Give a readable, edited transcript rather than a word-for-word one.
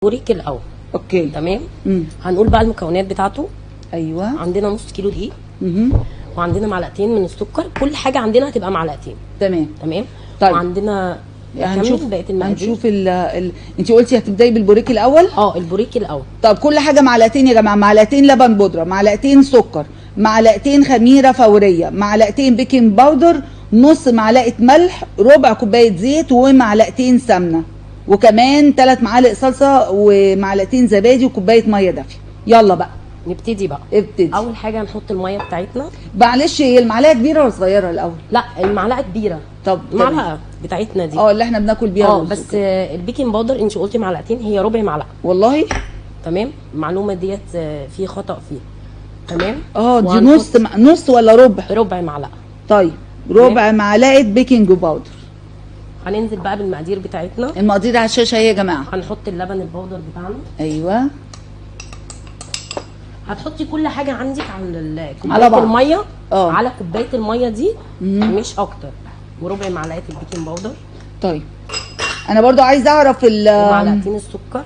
بوريك الاول. اوكي تمام. هنقول بقى المكونات بتاعته. ايوه. عندنا نص كيلو دقيق. وعندنا معلقتين من السكر. كل حاجه عندنا هتبقى معلقتين. تمام. طيب. وعندنا هنشوف بقيه المقادير. هنشوف انت قلتي هتبداي بالبوريك الاول. البوريك الاول. طب كل حاجه معلقتين يا جماعه، معلقتين لبن بودره، معلقتين سكر، معلقتين خميره فوريه، معلقتين بيكنج باودر، نص معلقه ملح، ربع كوبايه زيت، ومعلقتين سمنه، وكمان 3 معالق صلصه، ومعلقتين زبادي، وكوبايه ميه دافيه. يلا بقى نبتدي بقى. ابتدي. اول حاجه هنحط الميه بتاعتنا. معلش، هي المعلقه كبيره ولا صغيره الاول؟ لا المعلقه كبيره. طب المعلقه بتاعتنا دي اللي احنا بناكل بيها بس البيكنج باودر انت قلتي معلقتين، هي ربع معلقه. والله تمام. المعلومه ديت في خطا فيها. تمام. دي نص ولا ربع؟ ربع معلقه. طيب ربع معلقه بيكنج باودر. هننزل بقى بالمقادير بتاعتنا. المقادير على الشاشه اهي يا جماعه. هنحط اللبن البودر بتاعنا. ايوه. هتحطي كل حاجه عندك على كوبايه الميه. على كوبايه الميه دي. مش اكتر. وربع معلقه البيكنج باودر. طيب انا برضو عايزه اعرف ومعلقتين السكر.